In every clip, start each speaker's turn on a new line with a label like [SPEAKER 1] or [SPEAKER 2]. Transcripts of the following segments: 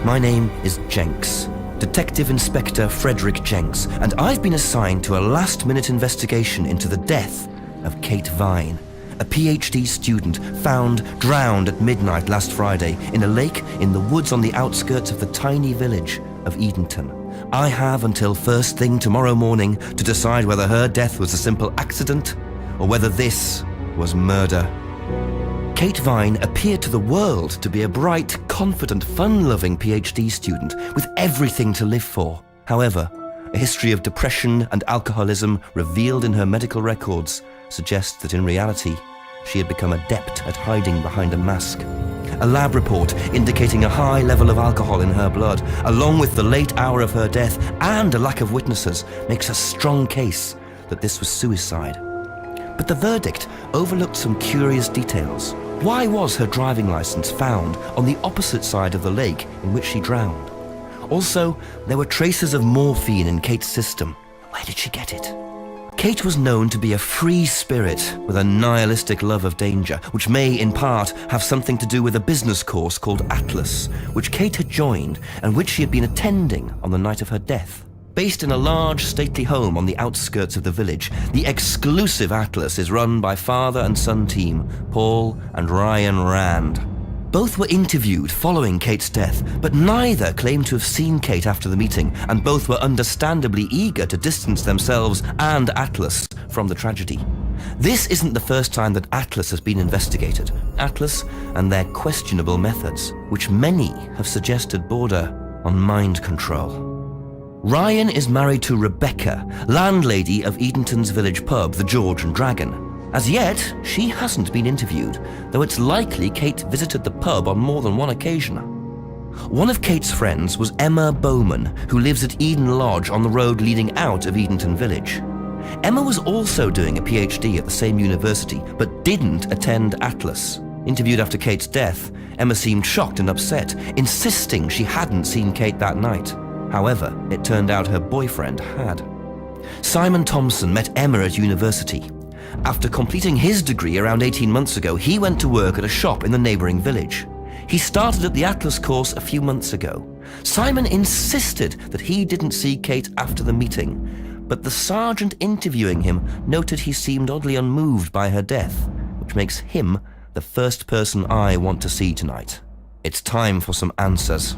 [SPEAKER 1] My name is Jenks, Detective Inspector Frederick Jenks, and I've been assigned to a last-minute investigation into the death of Kate Vine, a PhD student found drowned at midnight last Friday in a lake in the woods on the outskirts of the tiny village of Edenton. I have until first thing tomorrow morning to decide whether her death was a simple accident or whether this was murder. Kate Vine appeared to the world to be a bright, confident, fun-loving PhD student with everything to live for. However, a history of depression and alcoholism revealed in her medical records suggests that in reality, she had become adept at hiding behind a mask. A lab report indicating a high level of alcohol in her blood, along with the late hour of her death and a lack of witnesses, makes a strong case that this was suicide. But the verdict overlooked some curious details. Why was her driving license found on the opposite side of the lake in which she drowned? Also, there were traces of morphine in Kate's system. Where did she get it? Kate was known to be a free spirit with a nihilistic love of danger, which may, in part, have something to do with a business course called Atlas, which Kate had joined and which she had been attending on the night of her death. Based in a large, stately home on the outskirts of the village, the exclusive Atlas is run by father and son team, Paul and Ryan Rand. Both were interviewed following Kate's death, but neither claimed to have seen Kate after the meeting, and both were understandably eager to distance themselves and Atlas from the tragedy. This isn't the first time that Atlas has been investigated. Atlas and their questionable methods, which many have suggested border on mind control. Ryan is married to Rebecca, landlady of Edenton's village pub, the George and Dragon. As yet, she hasn't been interviewed, though it's likely Kate visited the pub on more than one occasion. One of Kate's friends was Emma Bowman, who lives at Eden Lodge on the road leading out of Edenton village. Emma was also doing a PhD at the same university, but didn't attend Atlas. Interviewed after Kate's death, Emma seemed shocked and upset, insisting she hadn't seen Kate that night. However, it turned out her boyfriend had. Simon Thompson met Emma at university. After completing his degree around 18 months ago, he went to work at a shop in the neighboring village. He started at the Atlas course a few months ago. Simon insisted that he didn't see Kate after the meeting, but the sergeant interviewing him noted he seemed oddly unmoved by her death, which makes him the first person I want to see tonight. It's time for some answers.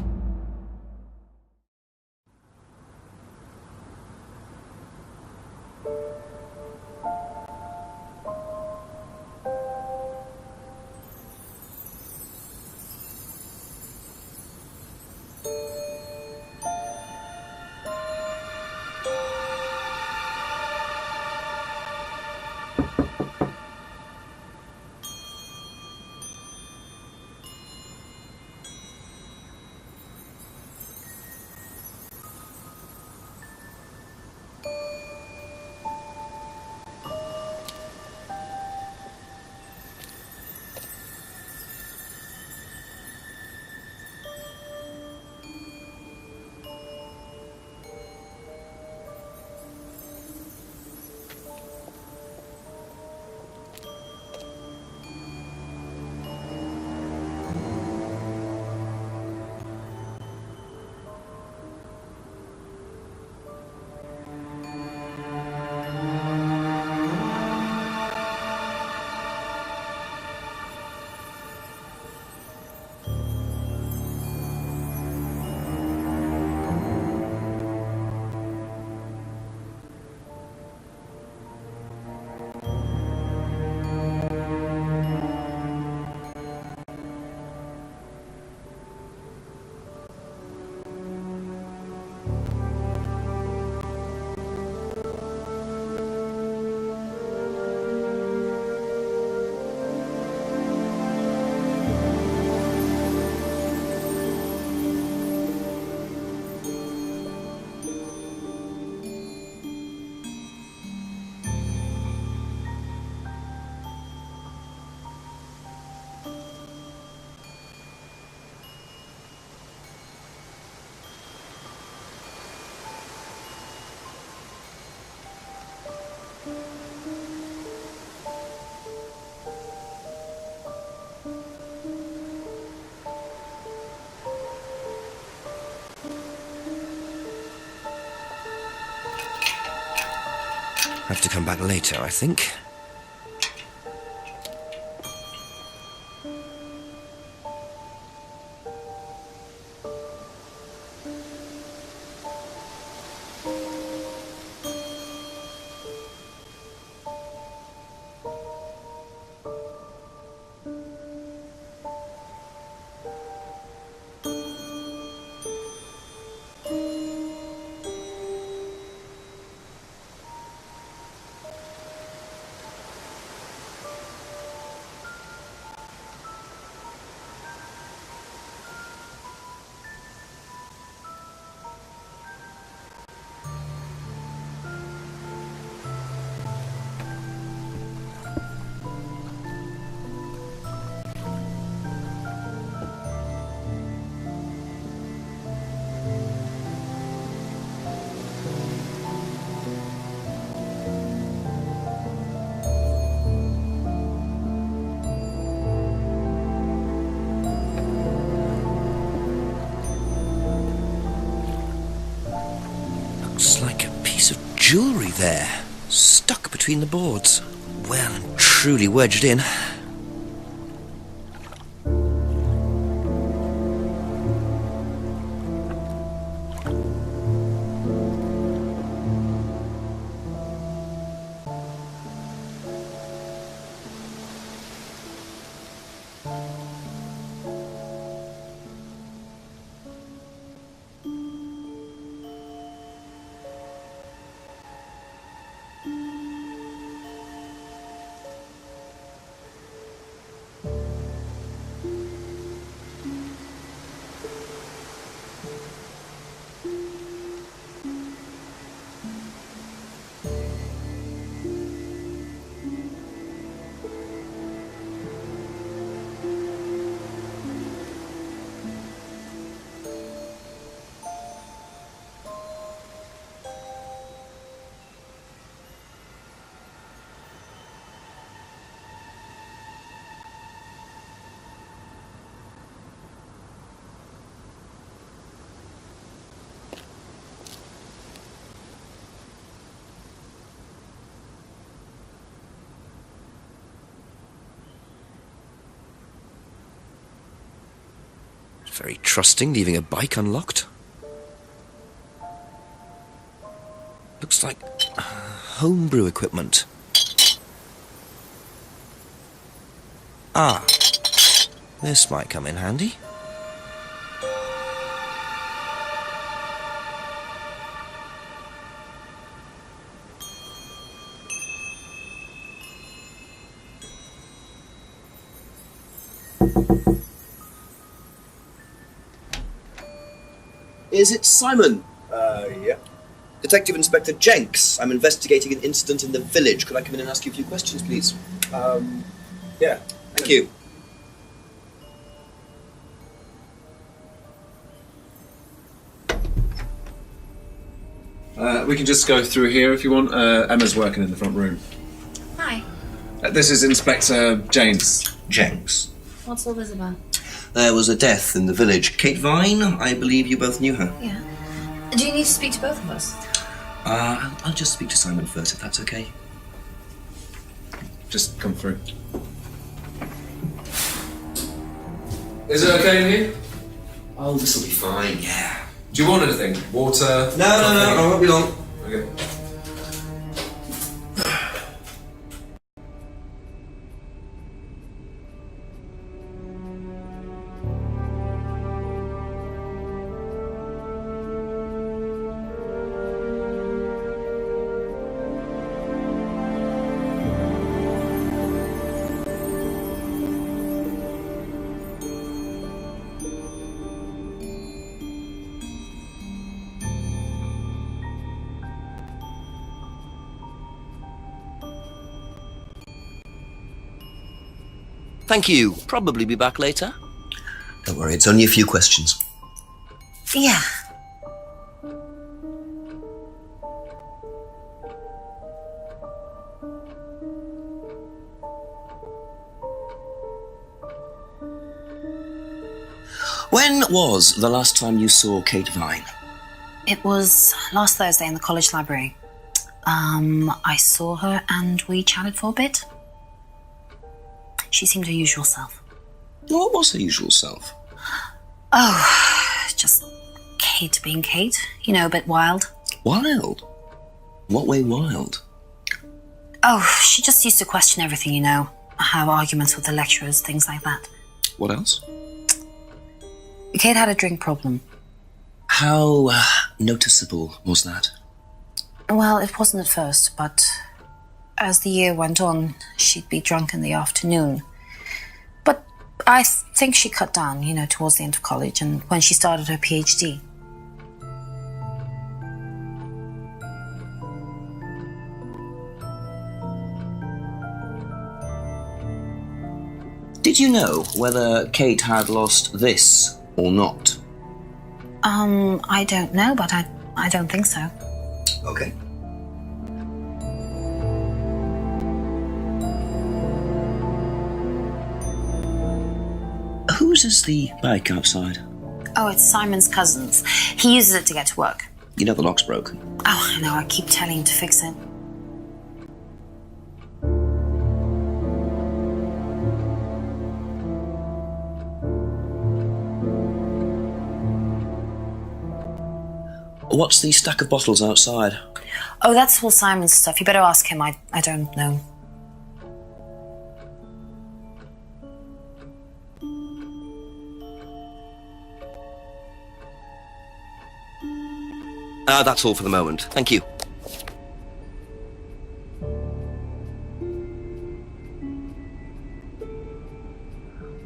[SPEAKER 1] Have to come back later, I think. Looks like a piece of jewellery there, stuck between the boards. Well and truly wedged in. Very trusting, leaving a bike unlocked. Looks like homebrew equipment. Ah, this might come in handy.
[SPEAKER 2] Is it Simon?
[SPEAKER 3] Yeah.
[SPEAKER 2] Detective Inspector Jenks. I'm investigating an incident in the village. Could I come in and ask you a few questions, please?
[SPEAKER 3] Yeah.
[SPEAKER 2] Thank you.
[SPEAKER 3] We can just go through here if you want. Emma's working in the front room.
[SPEAKER 4] Hi.
[SPEAKER 3] This is Inspector James.
[SPEAKER 2] Jenks.
[SPEAKER 4] What's all this about?
[SPEAKER 2] There was a death in the village. Kate Vine, I believe you both knew her.
[SPEAKER 4] Yeah. Do you need to speak to both of us?
[SPEAKER 2] I'll just speak to Simon first, if that's okay.
[SPEAKER 3] Just come through. Is it okay in here?
[SPEAKER 2] Oh, this'll be fine, yeah.
[SPEAKER 3] Do you want anything? Water?
[SPEAKER 2] No, I won't be long.
[SPEAKER 3] Okay.
[SPEAKER 1] Thank you. Probably be back later.
[SPEAKER 2] Don't worry, it's only a few questions.
[SPEAKER 4] Yeah.
[SPEAKER 2] When was the last time you saw Kate Vine?
[SPEAKER 4] It was last Thursday in the college library.
[SPEAKER 5] I saw her and we chatted for a bit. She seemed her usual self.
[SPEAKER 2] What was her usual self?
[SPEAKER 5] Oh, just Kate being Kate. You know, a bit wild.
[SPEAKER 2] Wild? What way wild?
[SPEAKER 5] Oh, she just used to question everything, you know. Have arguments with the lecturers, things like that.
[SPEAKER 2] What else?
[SPEAKER 5] Kate had a drink problem.
[SPEAKER 2] How noticeable was that?
[SPEAKER 5] Well, it wasn't at first, but as the year went on, she'd be drunk in the afternoon. But I think she cut down, you know, towards the end of college and when she started her PhD.
[SPEAKER 2] Did you know whether Kate had lost this or not?
[SPEAKER 5] I don't know, but I don't think so.
[SPEAKER 2] Okay. Whose is the bike outside?
[SPEAKER 5] Oh, it's Simon's cousin's. He uses it to get to work.
[SPEAKER 2] You know the lock's broken.
[SPEAKER 5] Oh, I know, I keep telling him to fix it.
[SPEAKER 2] What's the stack of bottles outside?
[SPEAKER 5] Oh, that's all Simon's stuff. You better ask him. I don't know.
[SPEAKER 1] That's all for the moment. Thank you.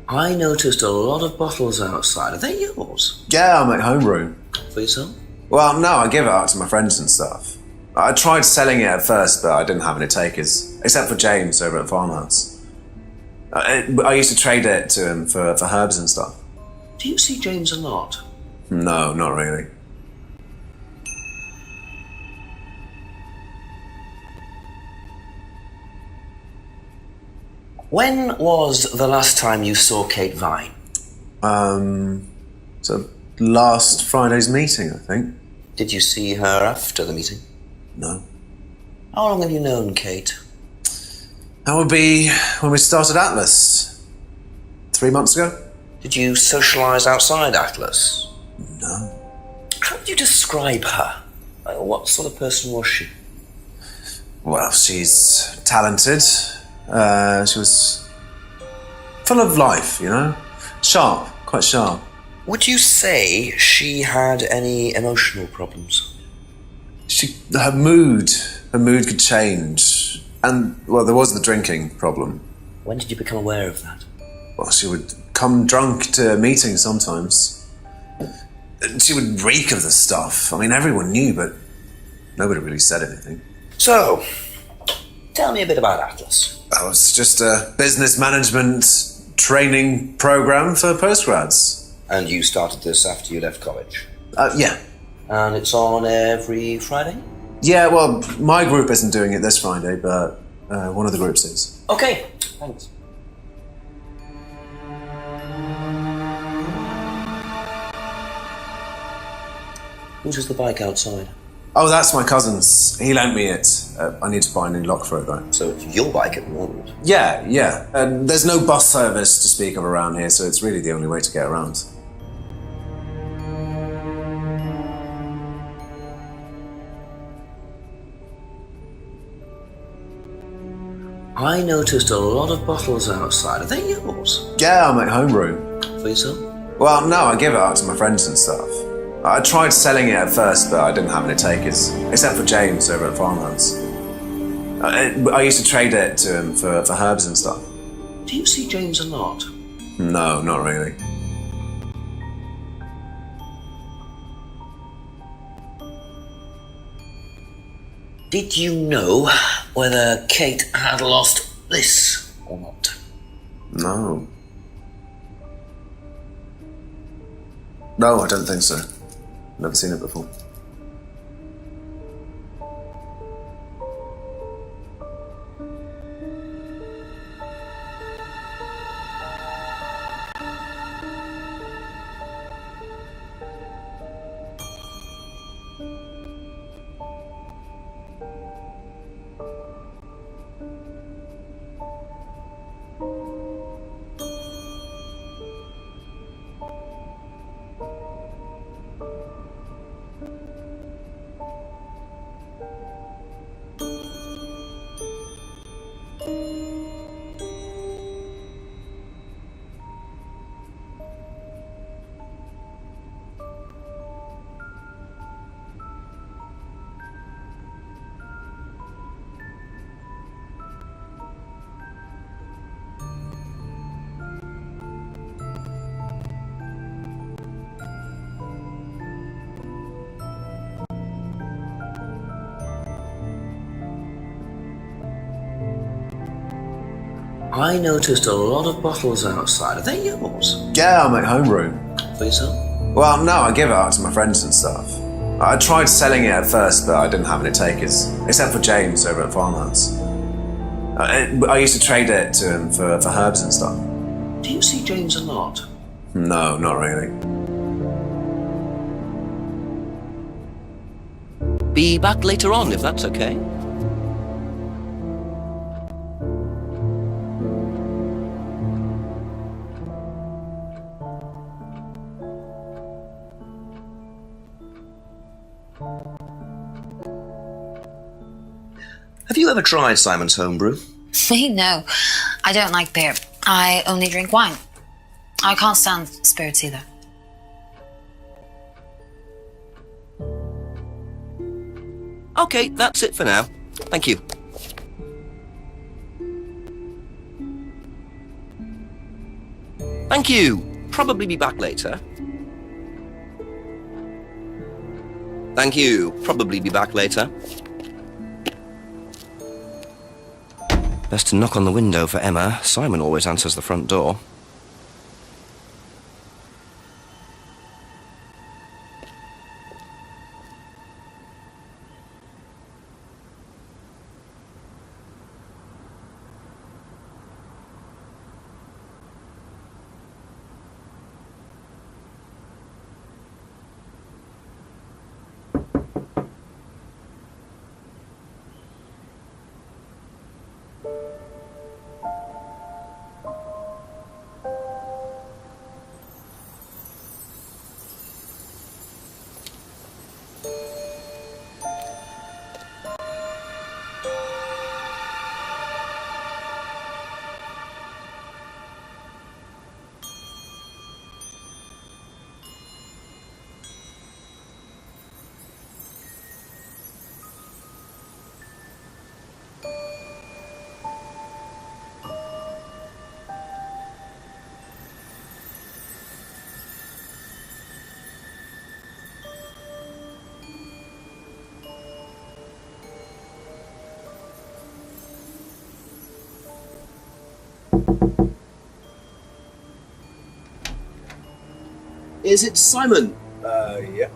[SPEAKER 2] I noticed a lot of bottles outside. Are they yours?
[SPEAKER 6] Yeah, I'm at homeroom.
[SPEAKER 2] For yourself?
[SPEAKER 6] Well, no, I give it out to my friends and stuff. I tried selling it at first, but I didn't have any takers, except for James over at Farmhouse. I used to trade it to him for herbs and stuff.
[SPEAKER 2] Do you see James a lot?
[SPEAKER 6] No, not really.
[SPEAKER 2] When was the last time you saw Kate Vine?
[SPEAKER 6] So last Friday's meeting, I think.
[SPEAKER 2] Did you see her after the meeting?
[SPEAKER 6] No.
[SPEAKER 2] How long have you known Kate?
[SPEAKER 6] That would be when we started Atlas. 3 months ago?
[SPEAKER 2] Did you socialise outside Atlas?
[SPEAKER 6] No. How
[SPEAKER 2] would you describe her? What sort of person was she?
[SPEAKER 6] Well, she's talented. She was full of life, you know? Sharp, quite sharp.
[SPEAKER 2] Would you say she had any emotional problems?
[SPEAKER 6] Her mood could change. And, well, there was the drinking problem.
[SPEAKER 2] When did you become aware of that?
[SPEAKER 6] Well, she would come drunk to meetings sometimes. She would reek of the stuff. I mean, everyone knew, but nobody really said anything.
[SPEAKER 2] So, tell me a bit about Atlas.
[SPEAKER 6] Oh, it's just a business management training program for postgrads.
[SPEAKER 2] And you started this after you left college?
[SPEAKER 6] Yeah.
[SPEAKER 2] And it's on every Friday?
[SPEAKER 6] Yeah, well, my group isn't doing it this Friday, but one of the groups is.
[SPEAKER 2] Okay, thanks. Whose is the bike outside?
[SPEAKER 6] Oh, that's my cousin's. He lent me it. I need to buy a new lock for it, though.
[SPEAKER 2] So it's your bike at the moment?
[SPEAKER 6] Yeah. There's no bus service to speak of around here, so it's really the only way to get around.
[SPEAKER 2] I noticed a lot of bottles outside. Are they yours?
[SPEAKER 6] Yeah, I'm at homeroom.
[SPEAKER 2] For yourself?
[SPEAKER 6] Well, no, I give it out to my friends and stuff. I tried selling it at first, but I didn't have any takers, except for James over at Farmhouse. I used to trade it to him for herbs and stuff.
[SPEAKER 2] Do you see James a lot?
[SPEAKER 6] No, not really.
[SPEAKER 2] Did you know whether Kate had lost this or not?
[SPEAKER 6] No. No, I don't think so. Never seen it before.
[SPEAKER 2] I noticed a lot of bottles outside. Are they yours?
[SPEAKER 6] Yeah, I make homebrew.
[SPEAKER 2] For yourself?
[SPEAKER 6] Well, no, I give it out to my friends and stuff. I tried selling it at first, but I didn't have any takers, except for James over at Farmhouse. I used to trade it to him for herbs and stuff.
[SPEAKER 2] Do you see James a lot?
[SPEAKER 6] No, not really.
[SPEAKER 1] Be back later on, if that's okay.
[SPEAKER 2] Have you ever tried Simon's homebrew?
[SPEAKER 5] Me? No. I don't like beer. I only drink wine. I can't stand spirits either.
[SPEAKER 1] Okay, that's it for now. Thank you. Thank you. Probably be back later. Thank you. Probably be back later. Best to knock on the window for Emma. Simon always answers the front door.
[SPEAKER 3] Is it Simon?
[SPEAKER 7] Yeah.